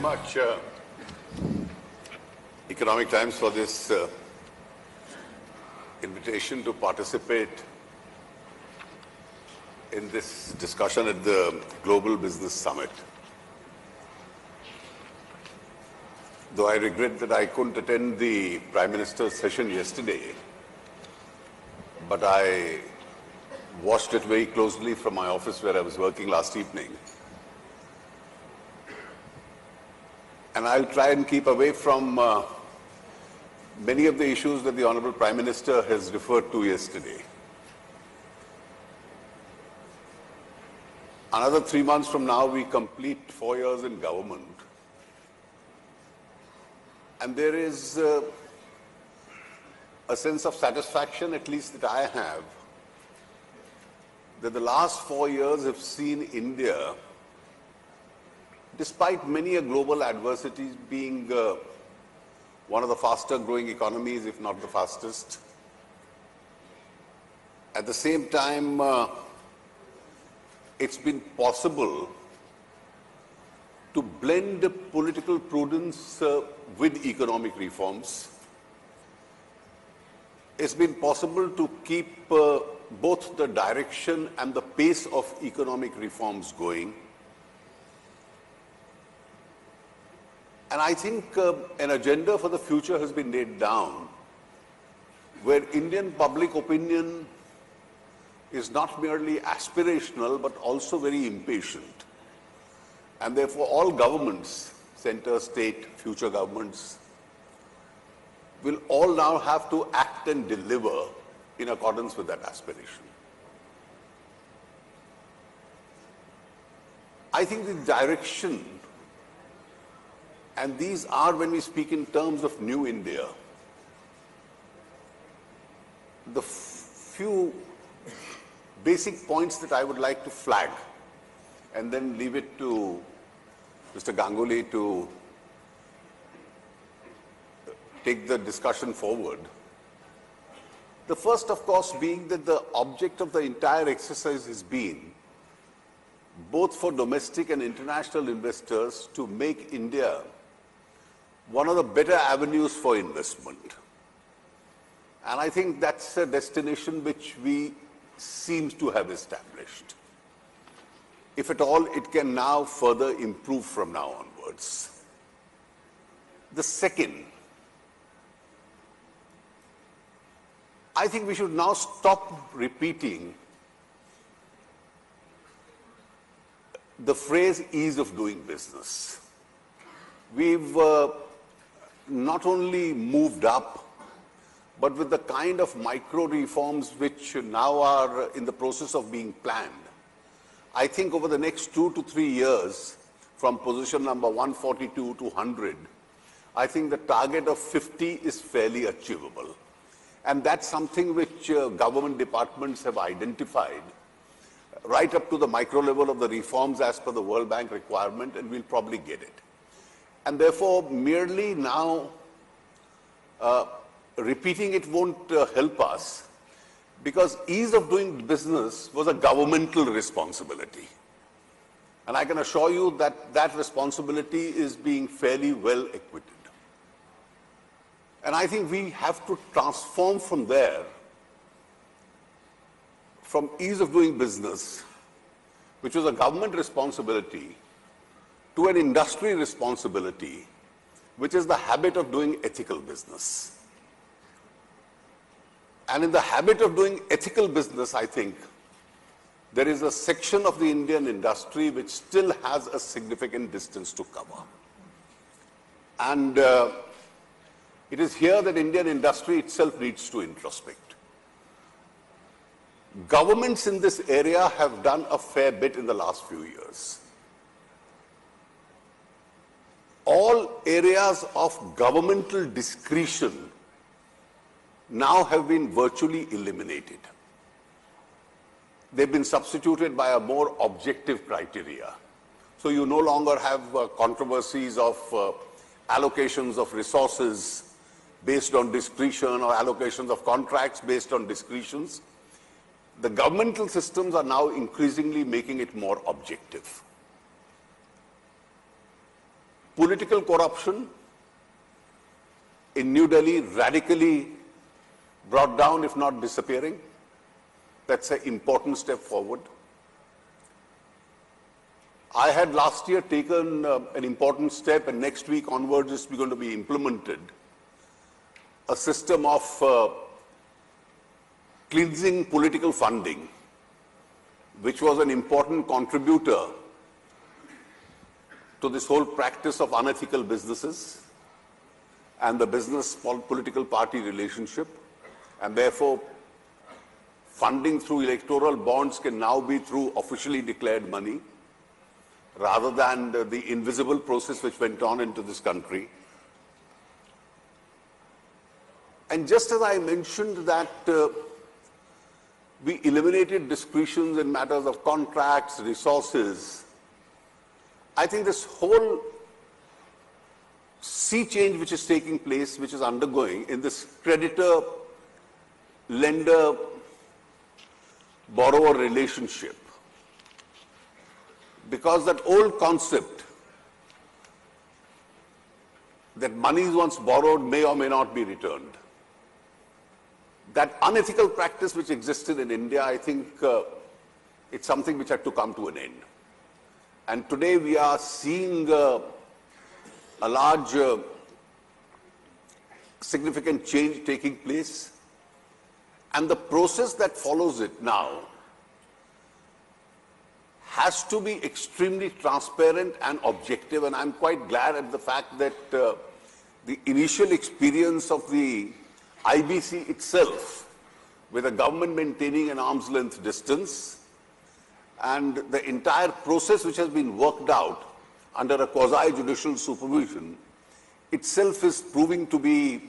much, Economic Times, for this invitation to participate in this discussion at the Global Business Summit. Though I regret that I couldn't attend the Prime Minister's session yesterday, but I watched it very closely from my office where I was working last evening. And I'll try and keep away from many of the issues that the Honorable Prime Minister has referred to yesterday. Another 3 months from now, we complete 4 years in government. And there is a sense of satisfaction, at least that I have, that the last 4 years have seen India, despite many global adversities, being one of the faster growing economies, if not the fastest. At the same time, it's been possible to blend political prudence with economic reforms. It's been possible to keep both the direction and the pace of economic reforms going. And I think an agenda for the future has been laid down where Indian public opinion is not merely aspirational but also very impatient. And therefore all governments, center, state, future governments, will all now have to act and deliver in accordance with that aspiration. I think the direction, and these are, when we speak in terms of New India, the few basic points that I would like to flag and then leave it to Mr. Ganguly to take the discussion forward. The first, of course, being that the object of the entire exercise has been, both for domestic and international investors, to make India one of the better avenues for investment. And I think that's a destination which we seem to have established. If at all, it can now further improve from now onwards. The second, I think we should now stop repeating the phrase ease of doing business. We've not only moved up, but with the kind of micro reforms which now are in the process of being planned, I think over the next 2 to 3 years, from position number 142 to 100, I think the target of 50 is fairly achievable. And that's something which government departments have identified right up to the micro level of the reforms as per the World Bank requirement, and we'll probably get it. And therefore, merely now repeating it won't help us, because ease of doing business was a governmental responsibility. And I can assure you that that responsibility is being fairly well acquitted. And I think we have to transform from there, from ease of doing business, which was a government responsibility, to an industry responsibility, which is the habit of doing ethical business. And in the habit of doing ethical business, I think, there is a section of the Indian industry which still has a significant distance to cover. And it is here that Indian industry itself needs to introspect. Governments in this area have done a fair bit in the last few years. All areas of governmental discretion now have been virtually eliminated. They've been substituted by a more objective criteria. So you no longer have controversies of allocations of resources based on discretion or allocations of contracts based on discretions. The governmental systems are now increasingly making it more objective. political corruption in New Delhi radically brought down, if not disappearing. That's an important step forward. I had last year taken an important step, and next week onwards is going to be implemented a system of cleansing political funding, which was an important contributor to this whole practice of unethical businesses and the business-political party relationship. And therefore, funding through electoral bonds can now be through officially declared money, rather than the invisible process which went on into this country. And just as I mentioned that we eliminated discretions in matters of contracts, resources, I think this whole sea change which is taking place, which is undergoing in this creditor-lender-borrower relationship, because that old concept that money once borrowed may or may not be returned, that unethical practice which existed in India, I think it's something which had to come to an end. And today we are seeing a large significant change taking place, and the process that follows it now has to be extremely transparent and objective. And I'm quite glad at the fact that the initial experience of the IBC itself, with the government maintaining an arm's length distance, and the entire process which has been worked out under a quasi-judicial supervision, itself is proving to be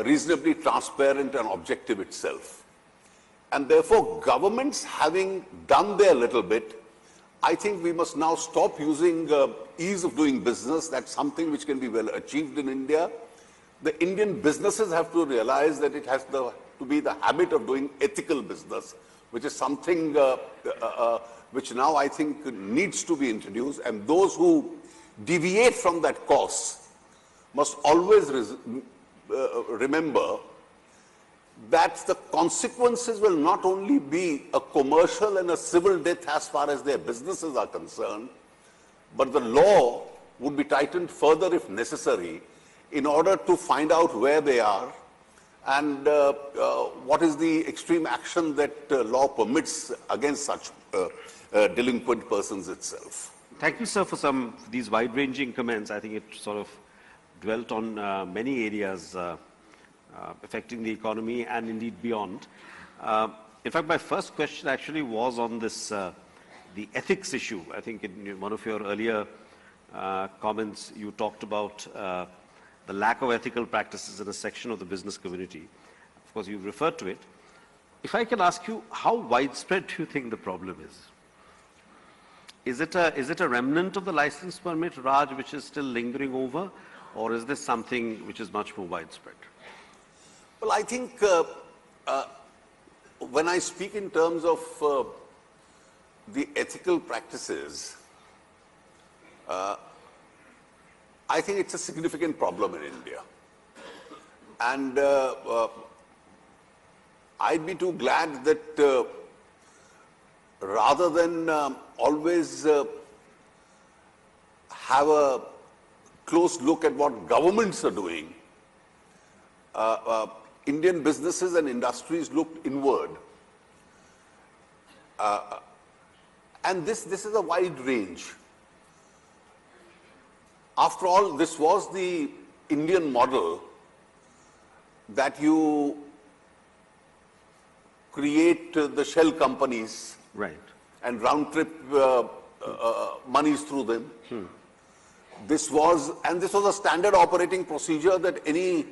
reasonably transparent and objective itself. And therefore, governments having done their little bit, I think we must now stop using ease of doing business. That's something which can be well achieved in India. The Indian businesses have to realize that it has to be the habit of doing ethical business, which is something which now I think needs to be introduced. And those who deviate from that course must always remember that the consequences will not only be a commercial and a civil death as far as their businesses are concerned, but the law would be tightened further if necessary in order to find out where they are and what is the extreme action that law permits against such delinquent persons itself. Thank you, sir, for these wide-ranging comments. I think it sort of dwelt on many areas affecting the economy and indeed beyond. In fact, my first question actually was on this, the ethics issue. I think in one of your earlier comments, you talked about the lack of ethical practices in a section of the business community. Of course, you referred to it. If I can ask you, how widespread do you think the problem is? Is it a remnant of the license permit, Raj, which is still lingering over, or is this something which is much more widespread? Well, I think when I speak in terms of the ethical practices, I think it's a significant problem in India. And I'd be too glad that rather than always have a close look at what governments are doing, Indian businesses and industries looked inward. And this is a wide range. After all, this was the Indian model that you create the shell companies, right, and round-trip monies through them. This was a standard operating procedure that any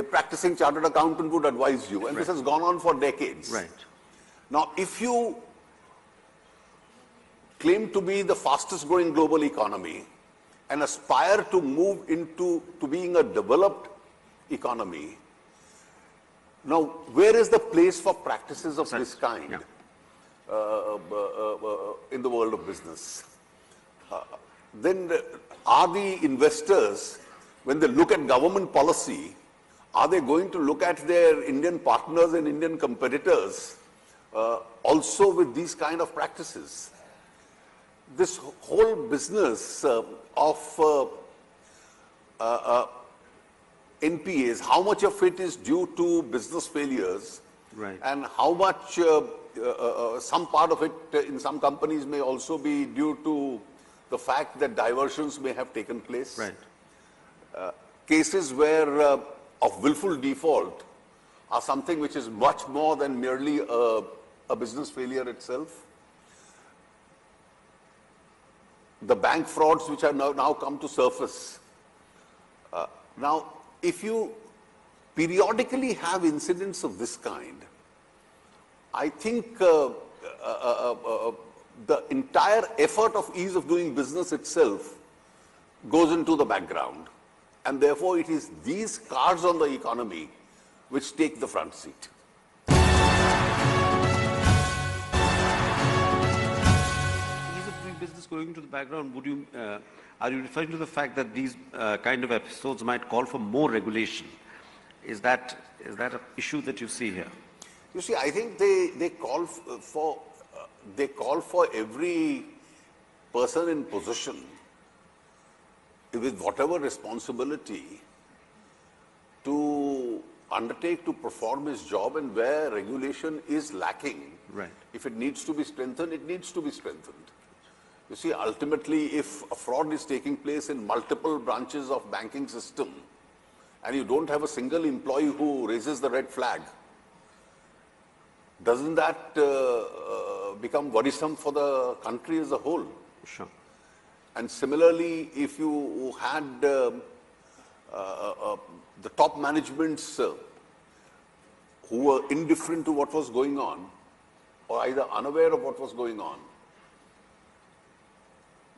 practicing chartered accountant would advise you, and right, this has gone on for decades. Right. Now, if you claim to be the fastest growing global economy and aspire to move into being a developed economy, now where is the place for practices of this kind? Yeah. In the world of business? then are the investors, when they look at government policy, are they going to look at their Indian partners and Indian competitors also with these kind of practices? This whole business of NPAs, how much of it is due to business failures, Right. and how much, some part of it in some companies may also be due to the fact that diversions may have taken place. Right. Cases where of willful default are something which is much more than merely a business failure itself. The bank frauds which are now come to surface. Now, if you periodically have incidents of this kind, I think the entire effort of ease of doing business itself goes into the background. And therefore, it is these cards on the economy which take the front seat. Ease of doing business going into the background, would you, are you referring to the fact that these kind of episodes might call for more regulation? Is that an issue that you see here? You see, I think they call for every person in position with whatever responsibility to undertake to perform his job, and where regulation is lacking, Right. if it needs to be strengthened, it needs to be strengthened. You see, ultimately, if a fraud is taking place in multiple branches of banking system, and you don't have a single employee who raises the red flag, doesn't that become worrisome for the country as a whole? Sure. And similarly, if you had the top managements who were indifferent to what was going on, or either unaware of what was going on,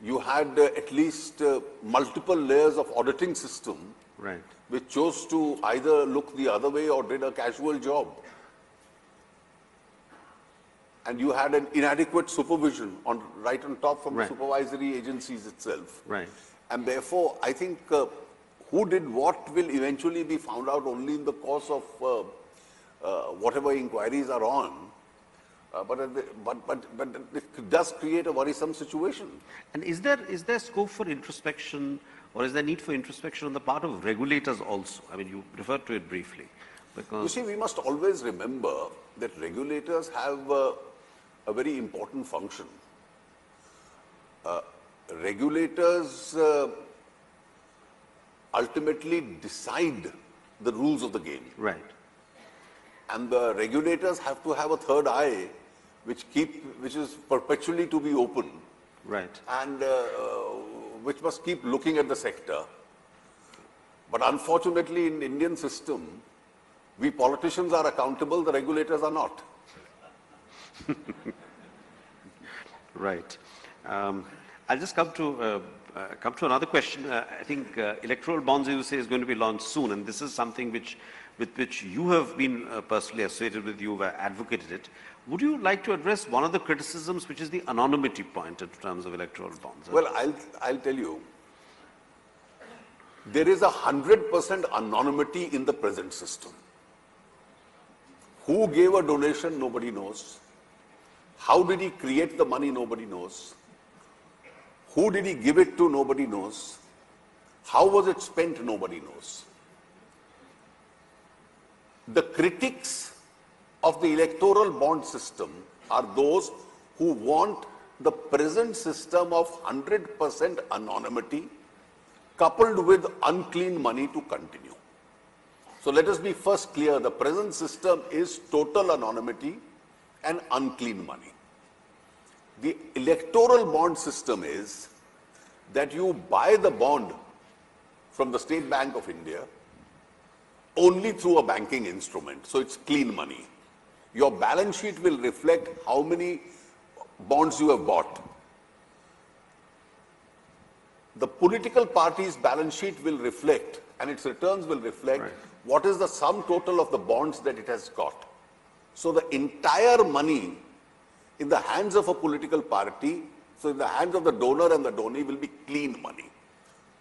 you had at least multiple layers of auditing system, Right. which chose to either look the other way or did a casual job. And you had an inadequate supervision right on top from Right. the supervisory agencies itself. Right. And therefore, I think who did what will eventually be found out only in the course of whatever inquiries are on. But it does create a worrisome situation. And is there scope for introspection, or is there need for introspection on the part of regulators also? I mean, you referred to it briefly. Because You see, we must always remember that regulators have a very important function. Regulators ultimately decide the rules of the game. Right. And the regulators have to have a third eye which is perpetually to be open, Right. and which must keep looking at the sector. But unfortunately, in the Indian system, we politicians are accountable, the regulators are not. Right. I'll just come to another question. I think electoral bonds, as you say, is going to be launched soon, and this is something with which you have been personally associated with. You've advocated it. Would you like to address one of the criticisms, which is the anonymity point in terms of electoral bonds? Well, I'll tell you, there is 100% anonymity in the present system. Who gave a donation, nobody knows. How did he create the money, nobody knows. Who did he give it to, nobody knows. How was it spent, nobody knows. The critics of the electoral bond system are those who want the present system of 100% anonymity coupled with unclean money to continue. So let us be first clear, the present system is total anonymity and unclean money. The electoral bond system is that you buy the bond from the State Bank of India only through a banking instrument, so it's clean money. Your balance sheet will reflect how many bonds you have bought. The political party's balance sheet will reflect, and its returns will reflect, Right. what is the sum total of the bonds that it has got. So the entire money in the hands of a political party So in the hands of the donor and the donee will be clean money.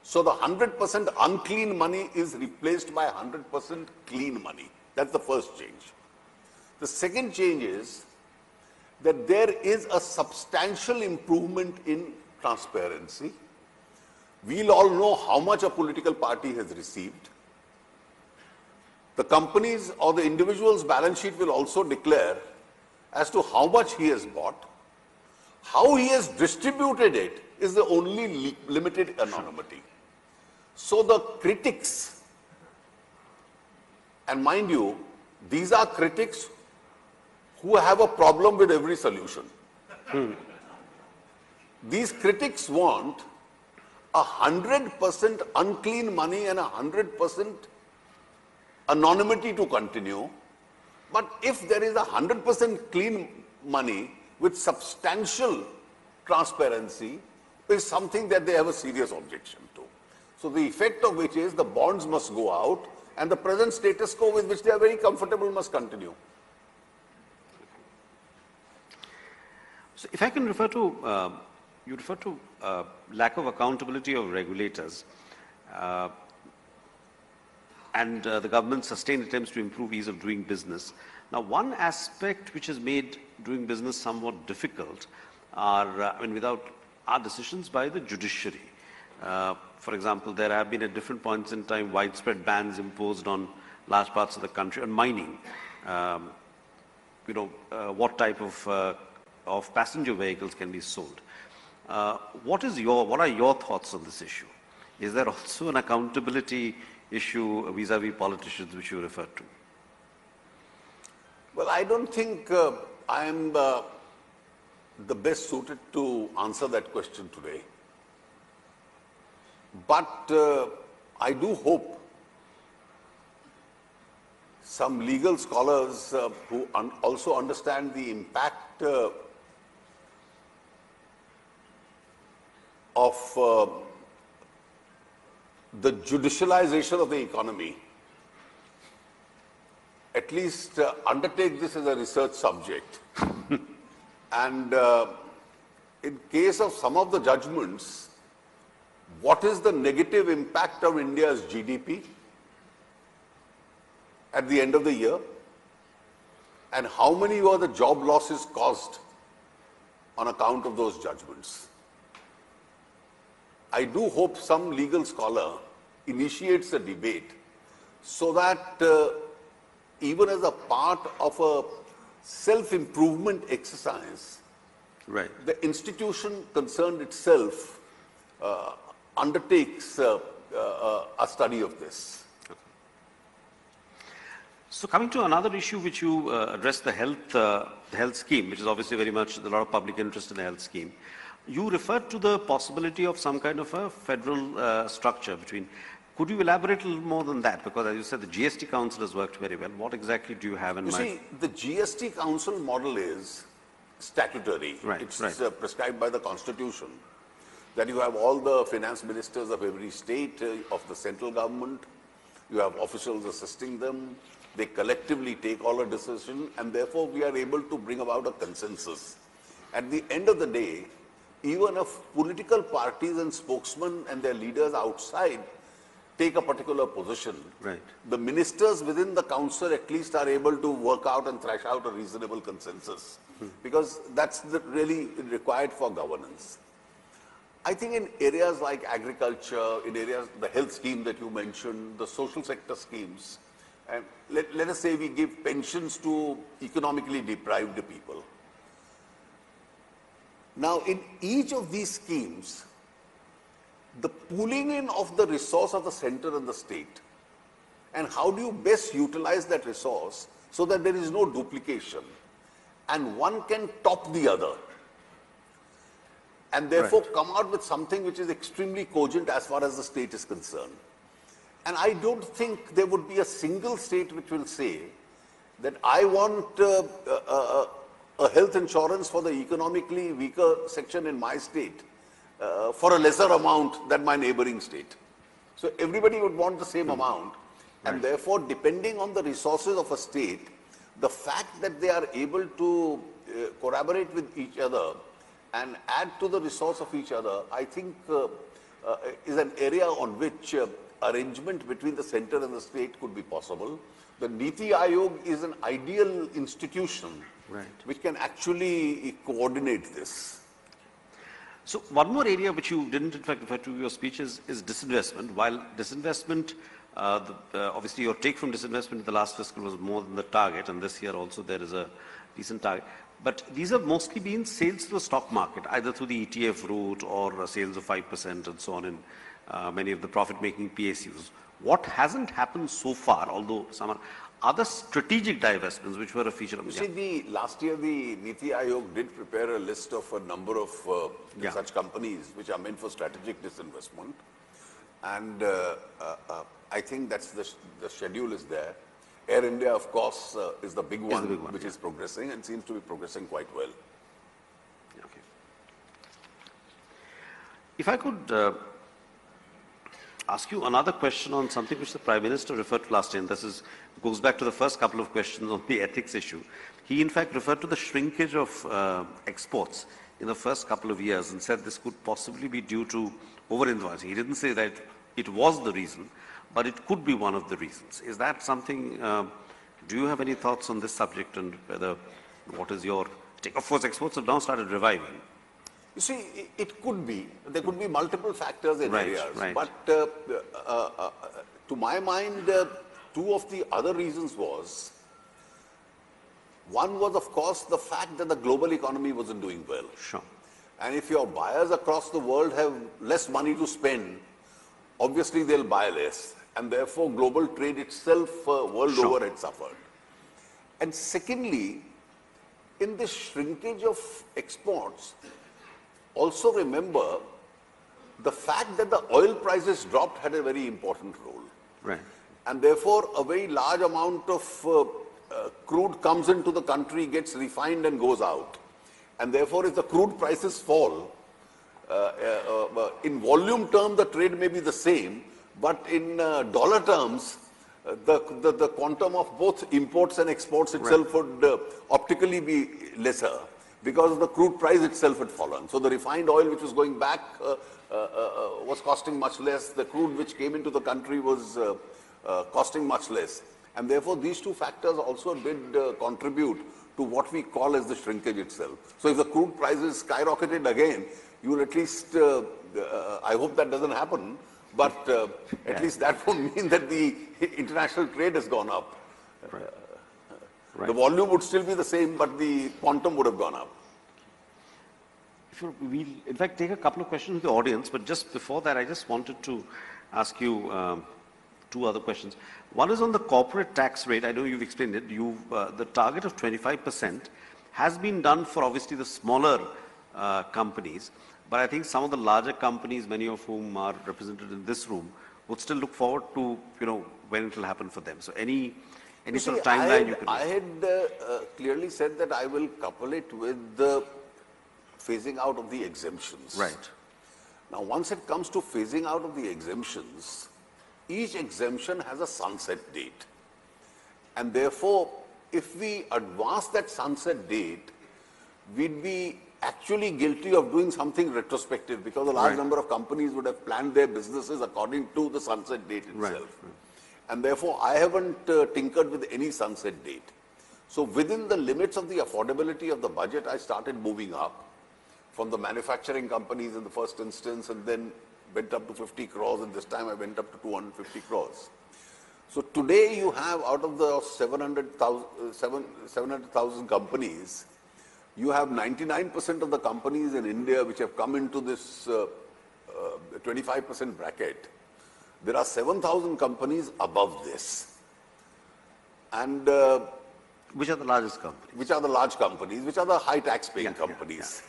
So the 100% unclean money is replaced by 100% clean money. That's the first change. The second change is that there is a substantial improvement in transparency. We'll all know how much a political party has received. The company's or the individual's balance sheet will also declare as to how much he has bought. How he has distributed it is the only limited anonymity. So the critics, and mind you, these are critics who have a problem with every solution. These critics want 100% unclean money and 100% anonymity to continue. But if there is 100% clean money with substantial transparency, is something that they have a serious objection to. So the effect of which is the bonds must go out and the present status quo with which they are very comfortable must continue. So if I can refer to, you refer to lack of accountability of regulators and the government's sustained attempts to improve ease of doing business. Now, one aspect which has made doing business somewhat difficult are, without our decisions by the judiciary. For example, there have been at different points in time widespread bans imposed on large parts of the country on mining. What type of passenger vehicles can be sold. What are your thoughts on this issue? Is there also an accountability issue vis-a-vis politicians which you referred to? Well, I don't think I am the best suited to answer that question today. But I do hope some legal scholars who also understand the impact of the judicialization of the economy at least undertake this as a research subject. And in case of some of the judgments, what is the negative impact of India's GDP at the end of the year? And how many were the job losses caused on account of those judgments? I do hope some legal scholar initiates a debate so that even as a part of a self-improvement exercise, right, the institution concerned itself undertakes a study of this. So coming to another issue which you addressed, the health scheme, which is obviously very much a lot of public interest in the health scheme. You referred to the possibility of some kind of a federal structure between. Could you elaborate a little more than that? Because as you said, the GST Council has worked very well. What exactly do you have in mind? You see, the GST Council model is statutory. Right, it's right. Prescribed by the Constitution. That you have all the finance ministers of every state of the central government. You have officials assisting them. They collectively take all a decision, and therefore we are able to bring about a consensus. At the end of the day, even if political parties and spokesmen and their leaders outside take a particular position, right, the ministers within the council at least are able to work out and thrash out a reasonable consensus, because that's really required for governance. I think in areas like agriculture, in areas, the health scheme that you mentioned, the social sector schemes, and let us say we give pensions to economically deprived people. Now, in each of these schemes, the pooling in of the resource of the center and the state, and how do you best utilize that resource so that there is no duplication, and one can top the other, and therefore right, come out with something which is extremely cogent as far as the state is concerned. And I don't think there would be a single state which will say that I want a health insurance for the economically weaker section in my state for a lesser amount than my neighboring state. So everybody would want the same amount, and right, therefore, depending on the resources of a state, the fact that they are able to collaborate with each other and add to the resource of each other, I think is an area on which arrangement between the center and the state could be possible. The Niti Aayog is an ideal institution which can actually coordinate this. So one more area which you didn't in fact refer to in your speech is disinvestment. While disinvestment, obviously your take from disinvestment in the last fiscal was more than the target, and this year also there is a decent target. But these have mostly been sales to the stock market, either through the ETF route or sales of 5% and so on in many of the profit-making PSUs. What hasn't happened so far, although some other strategic divestments which were a feature of... You see, last year the Niti Aayog did prepare a list of a number of such companies which are meant for strategic disinvestment. And I think that's the schedule is there. Air India, of course, is the big one, which is progressing and seems to be progressing quite well. Okay. If I could ask you another question on something which the Prime Minister referred to last year, and this goes back to the first couple of questions on the ethics issue. He, in fact, referred to the shrinkage of exports in the first couple of years and said this could possibly be due to over-invoicing. He didn't say that it was the reason, but it could be one of the reasons. Is that something, do you have any thoughts on this subject and whether, what is your take? Of course, exports have now started reviving. You see, it could be. There could be multiple factors in areas. Right. But to my mind, two of the other reasons was, one was, of course, the fact that the global economy wasn't doing well. Sure. And if your buyers across the world have less money to spend, obviously they'll buy less. And therefore, global trade itself, world over, had suffered. And secondly, in this shrinkage of exports, also remember the fact that the oil prices dropped had a very important role. Right. And therefore, a very large amount of crude comes into the country, gets refined and goes out. And therefore, if the crude prices fall, in volume terms, the trade may be the same, but in dollar terms, the quantum of both imports and exports itself would optically be lesser because the crude price itself had fallen. So the refined oil which was going back was costing much less. The crude which came into the country was costing much less. And therefore, these two factors also did contribute to what we call as the shrinkage itself. So if the crude prices skyrocketed again, you will at least, I hope that doesn't happen, but at least that would mean that the international trade has gone up. The volume would still be the same, but the quantum would have gone up. We'll, in fact, take a couple of questions from the audience, but just before that, I just wanted to ask you two other questions. One is on the corporate tax rate. I know you've explained it. The target of 25% has been done for obviously the smaller companies, but I think some of the larger companies, many of whom are represented in this room, would still look forward to, when it will happen for them. So any sort of timeline you can... I had clearly said that I will couple it with the phasing out of the exemptions. Right. Now, once it comes to phasing out of the exemptions, each exemption has a sunset date. And therefore, if we advance that sunset date, we'd be actually guilty of doing something retrospective because a large number of companies would have planned their businesses according to the sunset date itself. And therefore, I haven't tinkered with any sunset date. So within the limits of the affordability of the budget, I started moving up from the manufacturing companies in the first instance and then went up to 50 crores, and this time I went up to 250 crores. So today you have, out of the 700,000 companies, you have 99% of the companies in India which have come into this 25% bracket. There are 7,000 companies above this. And which are the largest companies? Which are the large companies, which are the high tax paying companies.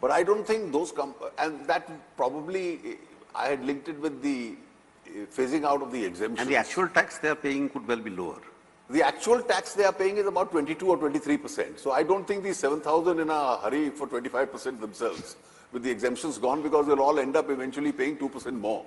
But I don't think those and that probably, I had linked it with the phasing out of the exemptions. And the actual tax they are paying could well be lower. The actual tax they are paying is about 22 or 23%. So I don't think these 7,000 in a hurry for 25% themselves with the exemptions gone, because they'll all end up eventually paying 2% more.